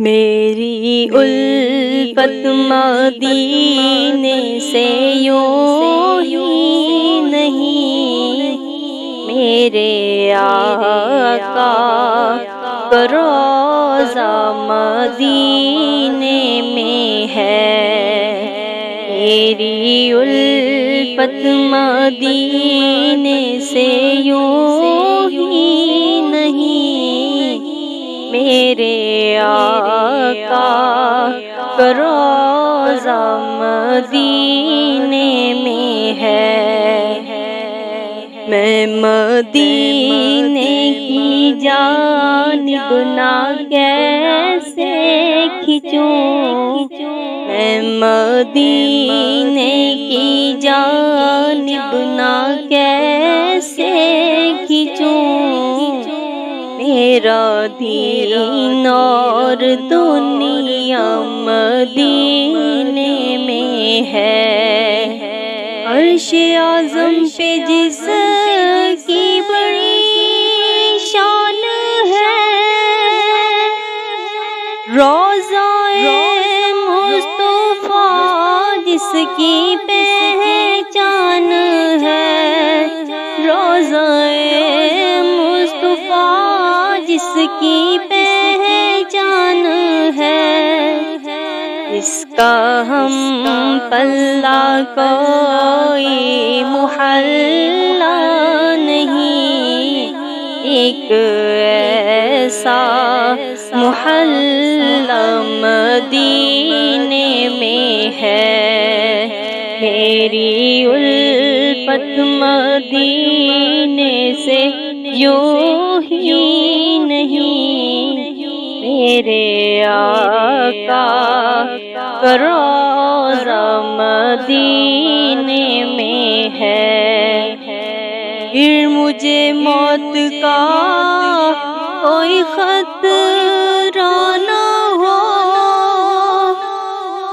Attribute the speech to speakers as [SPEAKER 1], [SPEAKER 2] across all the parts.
[SPEAKER 1] میری الفت مدینے سے یوں ہی نہیں، میرے آقا کا روضہ مدینے میں ہے۔ میری الفت مدینے سے یوں ہی نہیں، میرے آقا کا روضہ مدینے میں ہے۔ میں مدینے کی جانب نہ کیسے کھنچوں، میں مدینے کی جانب نہ کیسے کھنچوں، میرا دین اور دنیا مدینے میں ہے۔ عرش اعظم پہ جس کی بڑی شان ہے، روضہ مصطفیٰ جس کی پہچان ہے، روضہ مصطفیٰ جس کی پہچان ہے، اس کا ہم پلہ کوئی محلہ نہیں، ایک ایسا محلہ مدینے میں ہے۔ میری الفت مدینے سے یوں ہی نہیں، میرے آقا کا روضہ مدینے میں ہے۔ پھر مجھے موت کا کوئی خطرہ نہ ہو،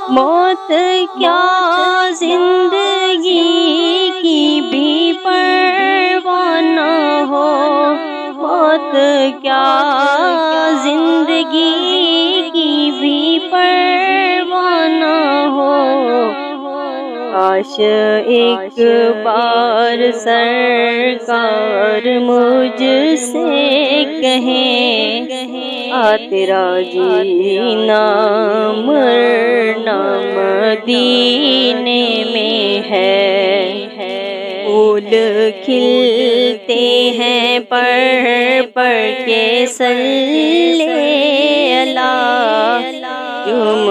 [SPEAKER 1] موت کیا زندگی کی بھی پرواہ نہ ہو، موت کیا زندگی کی بھی پرواہ نہ ہو، کاش ایک بار سرکار مجھ سے کہیں، آ تیرا جینا مرنا مدینے میں ہے۔ پھول کھلتے ہیں پڑھ کے صلی اللہ، چوم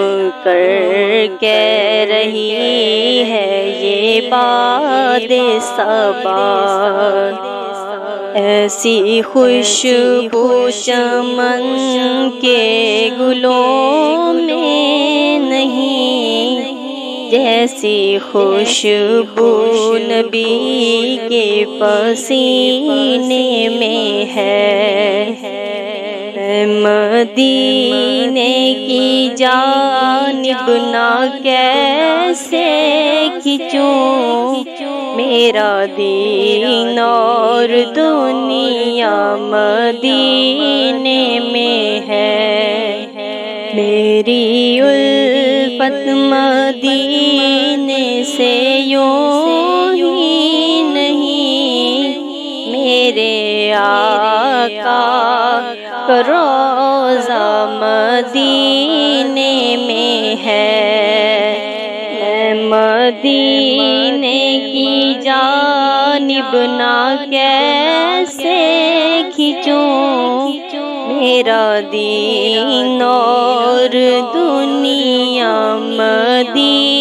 [SPEAKER 1] کر کہہ رہی ہے یہ باد صبا، ایسی خوشبو چمن کے گلوں میں نہیں، جیسی خوشبو نبی کے پسینے میں ہے۔ میں مدینے کی جانب نہ کیسے کھنچوں، میرا دین اور دنیا مدینے میں ہے۔ میری الفت مدینے سے یوں ہی نہیں، میرے آقا کا روضہ مدینے میں ہے۔ میں مدینے کی جانب نہ کیسے کھنچوں، میرا دین اور دنیا مدینے